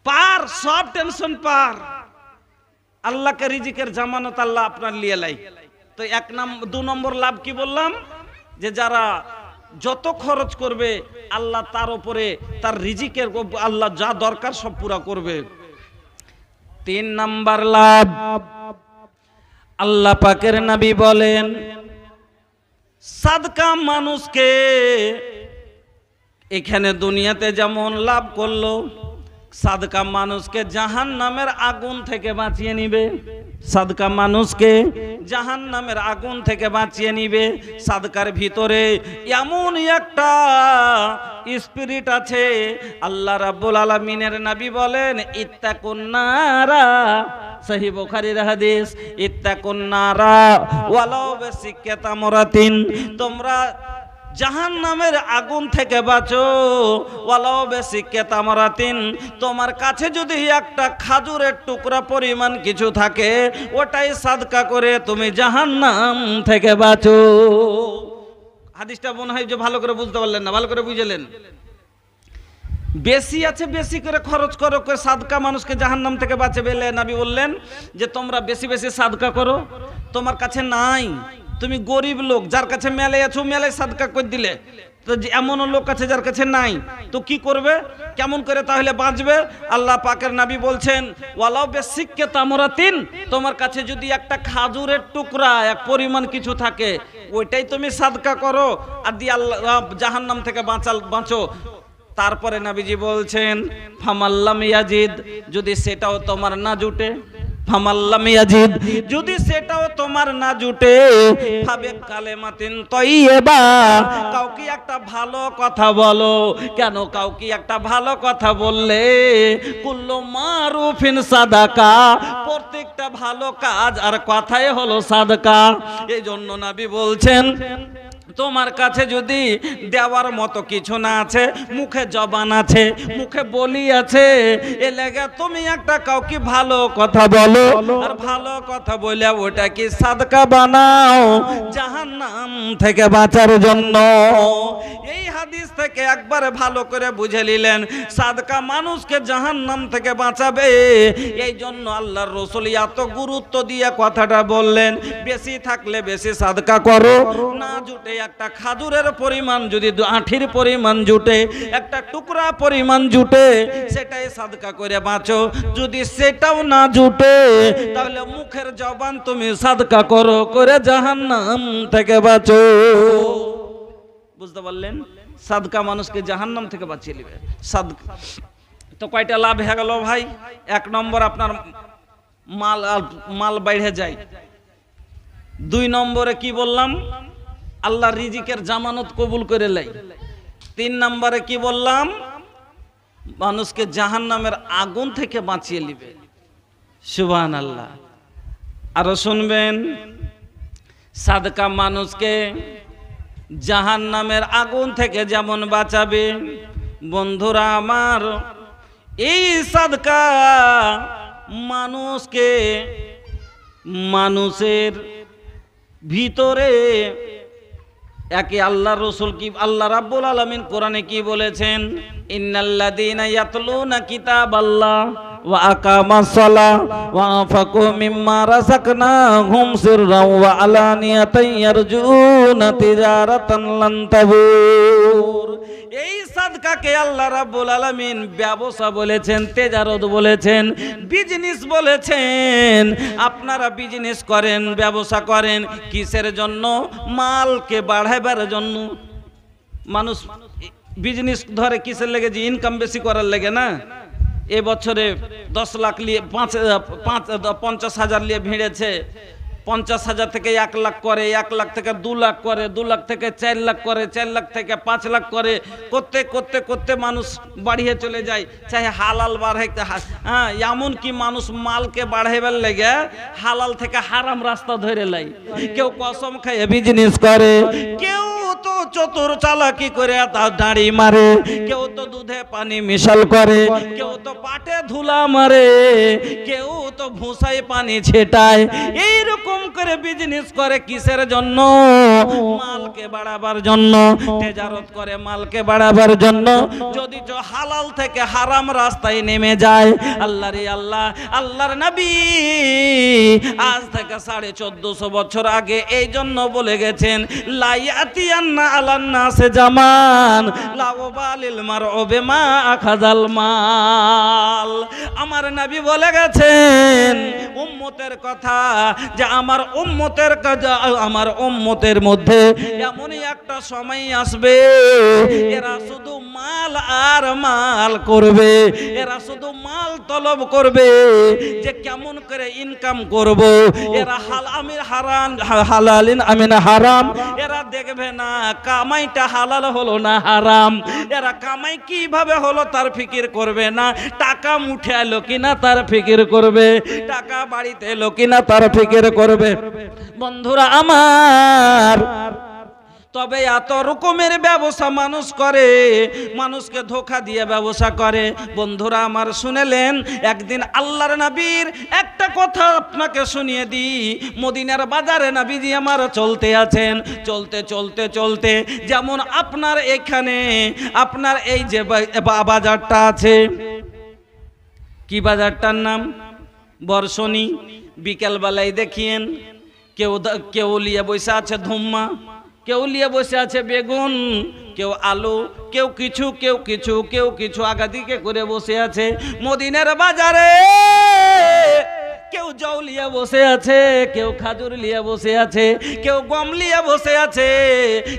পার, সব টেনশন পার। আল্লাহকে রিজিকের জামানত আল্লাহ আপনার লিয়ে লাই। তো 2 নম্বর লাভ কি বললাম? যে যারা যত খরচ করবে আল্লাহ তার উপরে তার রিজিকের আল্লাহ যা দরকার সব পুরা করবে। 3 নম্বর লাভ, আল্লাহ পাকের নবী বলেন, সাদকা মানুষকে এখানে দুনিয়াতে যেমন লাভ করলো, সাদকা মানুষকে জাহান্নামের আগুন থেকে বাঁচিয়ে নিবে। সাদকা মানুষকে জাহান্নামের আগুন থেকে বাঁচিয়ে নিবে। সাদকার ভিতরে এমন একটা স্পিরিট আছে, আল্লাহ রাব্বুল আলামিনের নবী বলেন, ইত্তাকুন নারা, সহিহ বুখারীর হাদিস, ইত্তাকুন নারা ওয়ালাউ বিসিক্কাতি তামরাতিন, তোমরা জাহান্নামের আগুন থেকে বাঁচো, ওয়ালাউ বিসিক্কাতি তামরাতিন, তোমার কাছে যদি একটা খাজুরের টুকরা পরিমাণ কিছু থাকে, ওটাই সাদকা করে তুমি জাহান্নাম থেকে বাঁচো। হাদিসটা মনে হয় যে ভালো করে বুঝতে পারলেন না, ভালো করে বুঝলেন? বেশি আছে বেশি করে খরচ করো, সাদকা মানুষকে জাহান্নাম থেকে বাঁচাবে। নবী বললেন যে তোমরা বেশি বেশি সাদকা করো। তোমার কাছে নাই, তুমি গরিব লোক, যার কাছে মেলে আছো মেলে সাদকা করে দিলে, তো এমন লোক আছে যার কাছে নাই, তো কি করবে? কেমন করে তাহলে বাঁচবে? আল্লাহ পাকের নবী বলছেন, ওয়ালাউ বিসিক্কাতি তামরাতিন, তোমার কাছে যদি একটা খাজুরের টুকরা এক পরিমাণ কিছু থাকে, ওইটাই তুমি সাদকা করো, আর দিয়ে আল্লাহ জাহান্নাম থেকে বাঁচো। তারপরে নবীজি বলছেন, ফামাল্লাম ইয়াজিদ, যদি সেটাও তোমার না জুটে, ফামাল্লাম ইয়াজিদ, যদি সেটাও তোমার না জুটে, ফাবে কালেমাতিন তাইয়্যিবা, কাউকে একটা ভালো কথা বলো। কেন? কাউকে একটা ভালো কথা বললে কুল্লু মারুফিন সাদাকা, প্রত্যেকটা ভালো কাজ আর কথাই হলো সাদকা। এই জন্য নবী বলছেন, তোমার কাছে যদি দেওয়ার মতো কিছু না আছে, মুখে জবান আছে, মুখে বলি আছে, এ লেগে তুমি একটা কাউকে ভালো কথা বলো, আর ভালো কথা বলে ওটা কি সাদকা বানাও জাহান্নাম থেকে বাঁচার জন্য। এই হাদিস থেকে একবারে ভালো করে বুঝে নিলেন, সাদকা মানুষকে জাহান্নাম থেকে বাঁচাবে। এই জন্য আল্লাহর রাসূল এত গুরুত্ব দিয়ে কথাটা বললেন, বেশি থাকলে বেশি সাদকা করো, না জুটে একটা খাজুরের পরিমাণ যদি আঠির পরিমাণ জুটে, একটা টুকরা পরিমাণ জুটে, সেটাই সাদকা করে বাঁচো। যদি সেটাও না জুটে তাহলে মুখের জবান তুমি সাদকা করো, করে জাহান্নাম থেকে বাঁচো। বুঝতে পারলেন? সাদকা মানুষকে জাহান্নাম থেকে বাঁচিয়ে নেবে। সাদকা তো কয়টা লাভ হয়ে গেল ভাই? এক নম্বর, আপনার মাল বাইরে যায়। দুই নম্বরে কি বললাম? আল্লাহ রিজিকের জামানত কবুল করে লাই। তিন নম্বরে কি বললাম? মানুষকে জাহান্নামের আগুন থেকে বাঁচিয়ে নিবে। সুবহানাল্লাহ। আরো শুনবেন, সাদকা মানুষকে জাহান্নামের আগুন থেকে যেমন বাঁচাবে, বন্ধুরা আমার, এই সাদকা মানুষকে মানুষের ভিতরে একে আল্লাহর রাসূল কি, আল্লাহ রাব্বুল আলামিন কোরআনে কি বলেছেন? ইন্নাল্লাযীনা ইয়াতলুনা কিতাবাল্লাহ ওয়া আকামাস সালাহ ওয়া আনফাকু মিম্মা রাযাকনাহুম সিররাও ওয়া আলানিয়াতান ইয়ারজুনা তিজারাতান লান তাবুর। এই সাদকাকে আল্লাহ রাব্বুল আলামিন ব্যবসা বলেছেন, তেজারত বলেছেন, বিজনেস বলেছেন। আপনারা বিজনেস করেন, ব্যবসা করেন কিসের জন্য? মালকে বাড়াবার জন্য। মানুষ বিজনেস ধরে কিসের লেগে? যে ইনকাম বেশি করার লেগে না? এ বছরে 10 লাখ নিয়ে 50,000 নিয়ে ভিড়েছে, 50,000 থেকে 1 লাখ করে, 1 লাখ থেকে 2 লাখ করে, 2 লাখ থেকে 4 লাখ করে, 4 লাখ থেকে 5 লাখ করে, করতে করতে করতে মানুষ বাড়িয়ে চলে যায়। চাহে হালাল বাড়াইতে, হ্যাঁ, এমন কি মানুষ মালকে বাড়াইবার লেগে হালাল থেকে হারাম রাস্তা ধরে লাই। কেউ কসম খাইয়ে বিজনেস করে, কেউ তো চতুর চালাকি করে দাঁড়ি মারে, কেউ তো দুধে পানি মিশাল করে, কেউ তো পাটে ধুলা মারে, কেউ তো ভুসায় পানি ছেটায়। এইরকম করে বিজনেস করে কিসের জন্য? মালকে বাড়াবার জন্য। তেজারত করে মালকে বাড়াবার জন্য। যদি হালাল থেকে হারাম রাস্তায় নেমে যায়, আল্লাহ রে আল্লাহ, আল্লাহর নবী আজ থেকে 1450 বছর আগে এই জন্য বলে গেছেন, লাইয়াতিয়ান্না আলান নাসে জামান লা উবালিল মারউ বিমা আখাযাল মাল। আমার নবী বলে গেছেন উম্মতের কথা, যে আমার উম্মতের মধ্যে এমনই একটা সময় আসবে, এরা শুধু মাল আর মাল করবে, এরা শুধু মাল তলব করবে, যে কেমন করে ইনকাম করব। এরা হালালিন আমিন হারাম, এরা দেখবে না কামাইটা হালাল হলো না হারাম, এরা কামাই কিভাবে হলো তার ফিকির করবে না, টাকা মুঠে এলো কিনা তার ফিকির করবে, টাকা বাড়িতে এলো কিনা তার ফিকির করবে। বন্ধুরা আমার, তবে এত রকমের ব্যবসা মানুষ করে, মানুষকে ধোঁকা দিয়ে ব্যবসা করে। বন্ধুরা আমার শুনেলেন, একদিন আল্লাহর নবীর একটা কথা আপনাকে শুনিয়ে দিই। মদিনার বাজারে নবীজি আমার চলতে আছেন, চলতে চলতে চলতে, যেমন আপনার এখানে আপনার এই যে বাজারটা আছে, কি বাজারটার নাম? বর্ষণী। বিকেল বেলায় দেখিয়েন কেউ লিয়ে বসে আছে ধুম্মা, কেউ লিয়ে বসে আছে বেগুন, কেউ আলু, কেউ কিছু আগাদিকে করে বসে আছে। মদিনার বাজারে কেউ জল লিয়ে বসে আছে, কেউ খাজুর লিয়ে বসে আছে, কেউ গম লিয়ে বসে আছে,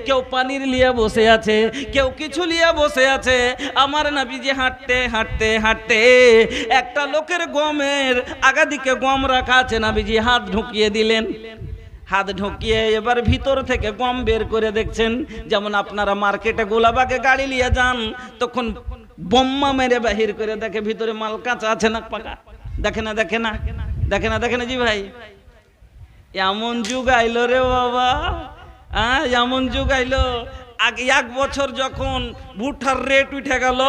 কেউ পানির লিয়ে বসে আছে, কেউ কিছু লিয়ে বসে আছে। আমার নবীজি হাঁটতে হাঁটতে হাঁটতে একটা লোকের গমের আগাদিকে গম রাখা আছে, নবীজি হাত ঢুকিয়ে দিলেন। হাত ঢুকিয়ে এবার ভিতর থেকে গম বের করে দেখছেন। যেমন আপনারা মার্কেটে গোলাবাগে গাড়ি নিয়ে যান, তখন বোম্মা মেরে বাহির করে দেখে ভিতরে মাল কাঁচা আছে না পাকা। দেখে না জি ভাই, এমন যুগ আইলো রে বাবা। এমন যুগ আইলো, আগে 1 বছর যখন ভুট্টার রেট উঠে গেল,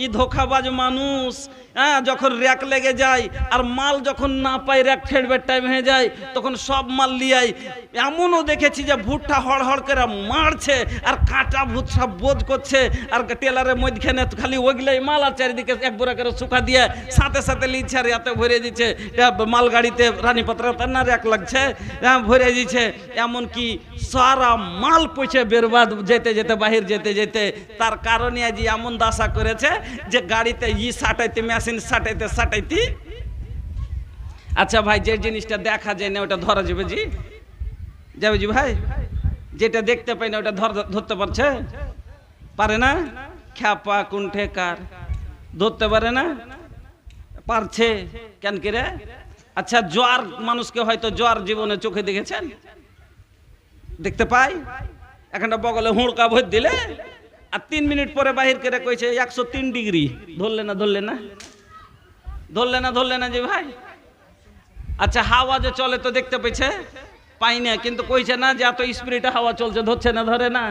ই ধোকাবাজ মানুষ যখন র্যাক লেগে যায় আর মাল যখন না পায়, র্যাক ফেরবার টাইম হয়ে যায়, তখন সব মাল লিয়াই। এমনও দেখেছি যে ভুট্টা হড় হড় করে মারছে আর কাঁটা ভুট সব বোঝ করছে, আর টেলারের মধ্যখানে খালি ওইগুলাই মাল, আর চারিদিকে এক বোরা করে শুকা দিয়ে সাথে সাথে লিচ্ছে আর এতে ভরে দিচ্ছে মাল গাড়িতে, রানীপত্র না র্যাক লাগছে, ভরে দিচ্ছে। এমনকি সারা মাল পয়সা বেরবাদ যেতে যেতে, বাহির যেতে যেতে। তার কারণে আজ এমন দাসা করেছে যে গাড়িতে সাটাইতে, মেশিন সাটাইতে। আচ্ছা ভাই, যে জিনিসটা দেখা যায় না ওটা ধরা যাবে জি? যাবে জি ভাই? যেটা দেখতে পাই না ওটা ধরতে পারছে? পারে না? খ্যাপা কুণ্ঠে কার ধরতে পারে না? পারছে কেন কি রে? আচ্ছা, জ্বর মানুষকে হয়তো জ্বর জীবনে চোখে দেখেছেন? দেখতে পাই? এখানটা বগলে হুড়কা ভর দিলে আর 3 মিনিট পরে বাহির করে কইছে 103 ডিগ্রি। ধরলে না যে ভাই? আচ্ছা, হাওয়া যে চলে তো দেখতে পেয়েছে? পাই না, কিন্তু কইছে না যে এত স্পিডে হাওয়া চলছে, ধরছে না, ধরে না।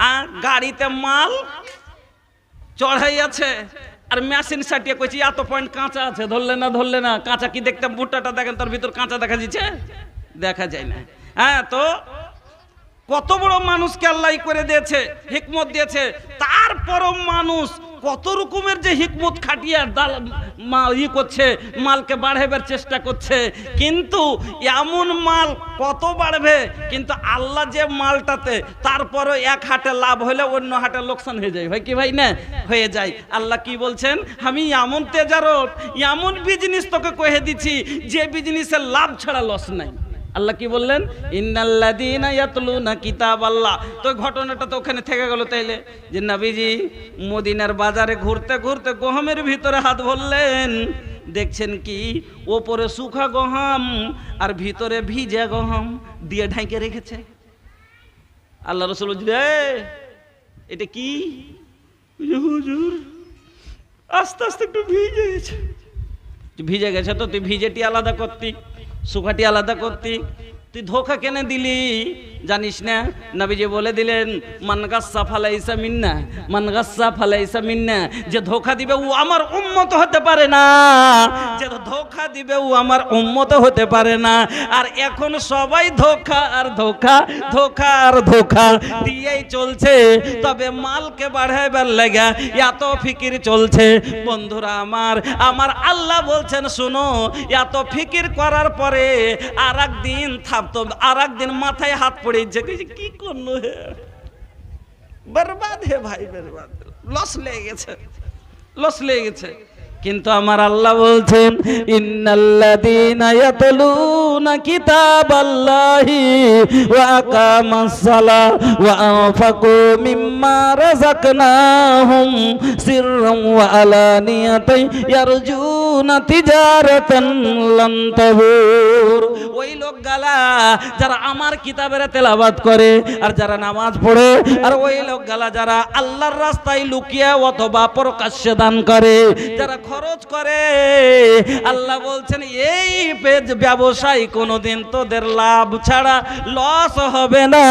আর গাড়িতে মাল চড়াই আছে আর মেশিন সাটিয়ে কইছে এত পয়েন্ট কাঁচা আছে, ধরলে না। কাঁচা কি দেখতে? ভুট্টাটা দেখেন, তার ভিতর কাঁচা দেখা যাচ্ছে? দেখা যায় না। তো কত বড় মানুষকে আল্লাহ করে দিয়েছে, হিকমত দিয়েছে। তারপরও মানুষ কত রকমের যে হিকমত খাটিয়ে করছে, মালকে বাড়াবার চেষ্টা করছে। কিন্তু এমন মাল কত বাড়বে, কিন্তু আল্লাহ যে মালটাতে তারপরও এক হাটে লাভ হলে অন্য হাটে লোকসান হয়ে যায়। হয় কি ভাই না? হয়ে যায়। আল্লাহ কি বলছেন? আমি এমন তেজারত, এমন বিজনেস তোকে কহে দিচ্ছি যে বিজনেসের লাভ ছাড়া লস নাই। আল্লাহ কি বললেন? ইন্নাল্লাযীনা ইয়াতলুনা কিতাবাল্লাহ। তো ঘটনাটা তো ওখানে থেকে গেল তাইলে, যে নবীজি মদিনার বাজারে ঘুরতে ঘুরতে গহমের ভিতরে হাত ভরলেন। দেখছেন কি ওপরে শুকা গহম আর ভিতরে ভিজে গহম দিয়ে ঢাইকে রেখেছে। আল্লাহ রাসূল বললেন, এটা কি? হুজুর আস্তে আস্তে একটু ভিজে গেছে। তো তুই ভিজেটি আলাদা করতি, শুকাটি আলাদা করতি, তুই ধোকা কেন দিলি জানিস না? নবীজি বলে দিলেন, মান গাসসা ফালাইসা মিন্না, মান গাসসা ফালাইসা মিন্না। যে ধোকা দিবে ও আমার উম্মত হতে পারে না, যে ধোকা দিবে ও আমার উম্মত হতে পারে না। আর এখন সবাই ধোকা আর ধোকা দিয়েই চলছে। তবে মালকে বাড়াইবার লাগা এত ফিকির চলছে। বন্ধুরা আমার আল্লাহ বলছেন, শুনো, এত ফিকির করার পরে আর একদিন মাথায় হাত পড়েছে, কি করলো? বরবাদ হে ভাই, বরবাদ, লস লেগে গেছে। কিন্তু আমার আল্লাহ বলছেন, ইন্নাল্লাযীনা ইয়াতলুনা কিতাবাল্লাহি ওয়া আকামাস সালাহ ওয়া আনফাকু মিম্মা রাযাকনাহুম সিররান ওয়া আলানিয়াতান ইয়ারজুনা তিজারাতান লান তাবুর। ওই লোকগুলা যারা আমার কিতাবের তেলাওয়াত করে আর যারা নামাজ পড়ে, আর ওই লোকগুলা যারা আল্লাহর রাস্তায় লুকিয়ে অথবা প্রকাশ্যে দান করে, যারা খরচ করে, আল্লাহ বলছেন এই ব্যবসায় কোনোদিন তোদের লাভ ছাড়া লস হবে না,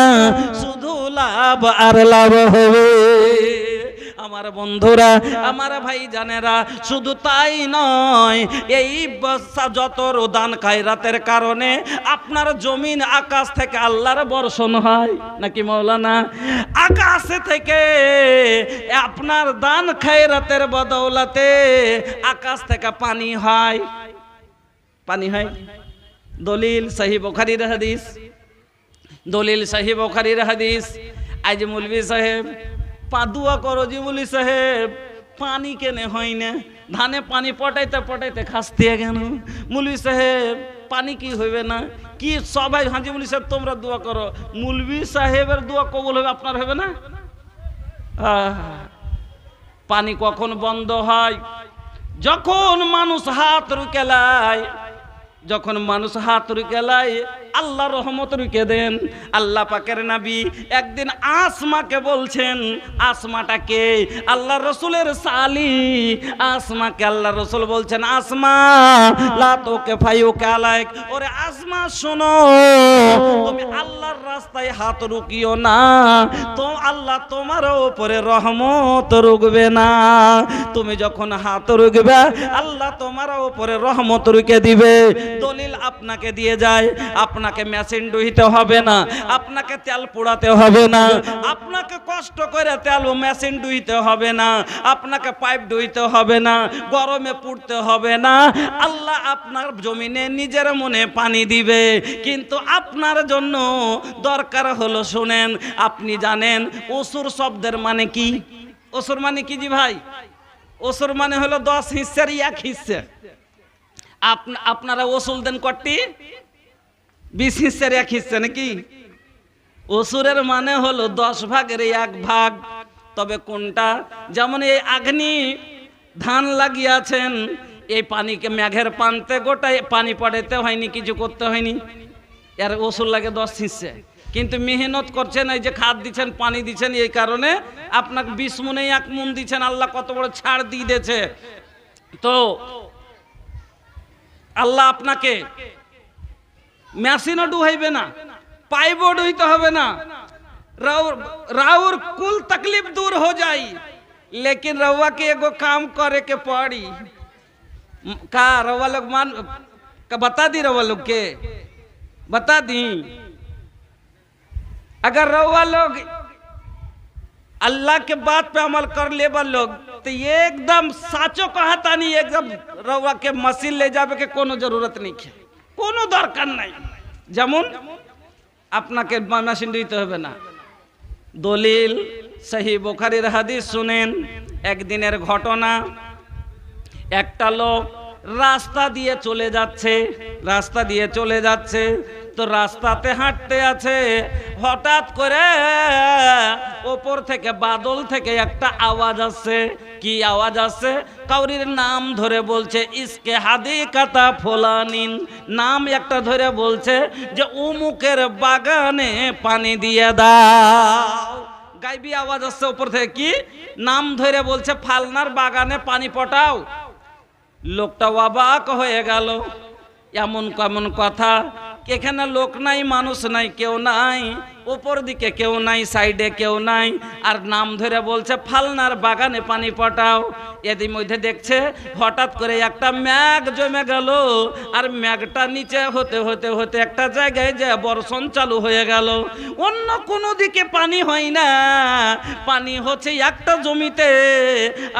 শুধু লাভ আর লাভ হবে। আমার বন্ধুরা, আমার ভাই জানেরা, শুধু তাই নয়, এই যত দান খায়রাতের কারণে আপনার জমিন আকাশ থেকে আল্লাহর বর্ষণ হয় নাকি মাওলানা? আকাশে থেকে আপনার দান খায়রাতের বদৌলতে আকাশ থেকে পানি হয়। দলিল সহিহ বুখারীর হাদিস। আজ মৌলভী সাহেব পাদুয়া করো জি, মৌলভী সাহেব পানি কেনে হয় না, ধানে পানি পটাইতে খাসতে কেন? মৌলভী সাহেব পানি কি হইবে না? কি সবাই হাজি মৌলভী সাহেব তোমরা দোয়া করো, মৌলভী সাহেবের দোয়া কবুল হবে, আপনার হবে না? পানি কখন বন্ধ হয়? যখন মানুষ হাত রুকেলায় আল্লাহ রহমত রুকে দেন। আল্লাহ পাকের নবী একদিন আসমাকে বলছেন, আসমাটাকে আল্লাহ রসুলের সালি, আসমাকে আল্লাহ রসুল বলছেন, আসমা লা তোকে ফাইউকা আলাইক, ওরে আসমা শোনো, তুমি আল্লাহর রাস্তায় হাত রুকিও না, তো আল্লাহ তোমার উপরে রহমত রুকবে না। তুমি যখন হাত রুকবে আল্লাহ তোমার উপরে রহমত রুকে দিবে। দলিল আপনাকে দিয়ে যায়, আপনাকে মেশিন ডুইতে হবে না, আপনাকে তেল পোড়াতে হবে না, আপনাকে কষ্ট করে তেল মেশিন ডুইতে হবে না, আপনাকে পাইপ ডুইতে হবে না, গরমে পুড়তে হবে না। আল্লাহ আপনার জমিনে নিজের মনে পানি দিবে। কিন্তু আপনার জন্য দরকার হলো, শুনেন, আপনি জানেন অসুর শব্দের মানে কি? অসুর মানে কি জি ভাই? অসুর মানে হলো 10 হিস্সের 1 হিস্সে। আপনারা ওসুল দেন কটি? 20 হিস্সের 1 হিস্সে নাকি? অসুরের মানে হলো 10 ভাগের 1 ভাগ। তবে কোনটা? যেমন এই আগ্নি ধান লাগিয়েছেন, এই পানিকে মেঘের পানতে গোটাই পানি পড়াতে হয়নি, কিছু করতে হয়নি, এর ওসুল লাগে 10 হিস্সে। কিন্তু মেহনত করছেন, এই যে খাদ দিচ্ছেন, পানি দিচ্ছেন, এই কারণে আপনাকে 20 মনে 1 মন দিচ্ছেন। আল্লাহ কত বড় ছাড় দিয়ে দিয়েছে। তো আল্লাহ আপনাকে মেশিনও ডুহাইবে না, পাইপও ডুইতে হবে না, राउर कुल तकलीफ दूर हो जाई। लेकिन रउआ के एगो काम करे के पड़ी। का रउआ लोग मान का बता दी, रउआ लोग के बता दी। अगर रउआ लोग अल्लाह के बात पे अमल कर ले लोग तो ये एकदम साचो कहता नहीं, एकदम रउआ के मशीन ले जावे के कोनो जरूरत नहीं है, कोनो दरकार नहीं। যেমন আপনাকে মেশিন দিতে হবে না। দলিল সহি বুখারীর হাদিস শুনেন। একদিনের ঘটনা, একটা লোক রাস্তা দিয়ে চলে যাচ্ছে, তো রাস্তাতে হাঁটতে আছে, হঠাৎ করে উপর থেকে বাদল থেকে একটা আওয়াজ আসছে। কি আওয়াজ আসছে? কাউরির নাম ধরে বলছে, ইসকে হাদিকাতা ফুলানিন, নাম একটা ধরে বলছে যে উমুকের বাগানে পানি দিয়ে দাও। গাইবি আওয়াজ আসছে উপর থেকে, কি নাম ধরে বলছে ফালনার বাগানে পানি পটাও। লোকটা অবাক হয়ে গেল, এমন কেমন কথা, এখানে লোক নাই, মানুষ নাই, কেউ নাই, উপর দিকে কেউ নাই, সাইডে কেউ নাই, আর নাম ধরে বলছে ফালনার বাগানে পানি পটাও। এদের মধ্যে দেখছে হঠাৎ করে একটা মেঘ জমে গেল, আর মেঘটা নিচে হতে হতে হতে একটা জায়গায় যে বর্ষণ চালু হয়ে গেল। অন্য কোনো দিকে পানি হয় না, পানি হচ্ছে একটা জমিতে,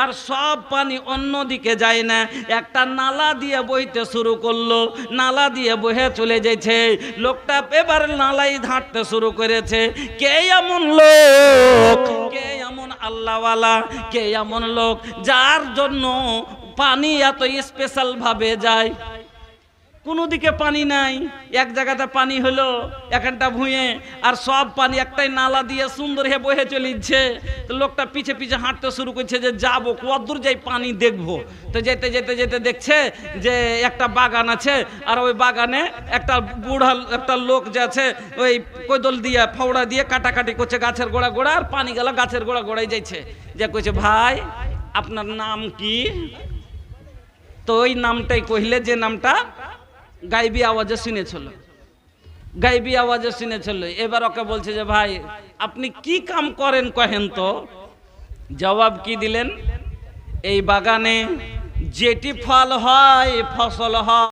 আর সব পানি অন্য দিকে যায় না, একটা নালা দিয়ে বইতে শুরু করলো, নালা দিয়ে বহে চলে যাচ্ছে। লোকটা এবার নালাই হাঁটতে শুরু করেছে। কে এমন লোক, কে এমন আল্লাহওয়ালা, কে এমন লোক যার জন্য পানি এত স্পেশাল ভাবে যায়? কোনো দিকে পানি নাই, এক জায়গাতে পানি হলো এখানটা ভুঁয়ে, আর সব পানি একটাই নালা দিয়ে সুন্দর হয়ে বহে চলিচ্ছে। তো লোকটা পিছে পিছে হাঁটতে শুরু করছে যে যাবো, কতদূর যাই পানি দেখবো। তো যেতে যেতে যেতে দেখছে যে একটা বাগান আছে, আর ওই বাগানে একটা বুড়া একটা লোক যে আছে ওই কোদল দিয়ে ফাওড়া দিয়ে কাটাকাটি করছে গাছের গোড়া গোড়া, আর পানি গেল গাছের গোড়া গোড়ায় যাইছে। যে কইছে, ভাই আপনার নাম কি? তো ওই নামটাই কহিলে, যে নামটা গাইবি আওয়াজে শুনেছিল। এবার ওকে বলছে যে ভাই আপনি কি কাম করেন কহেন তো? জবাব কি দিলেন? এই বাগানে যেটি ফল হয়, ফসল হয়,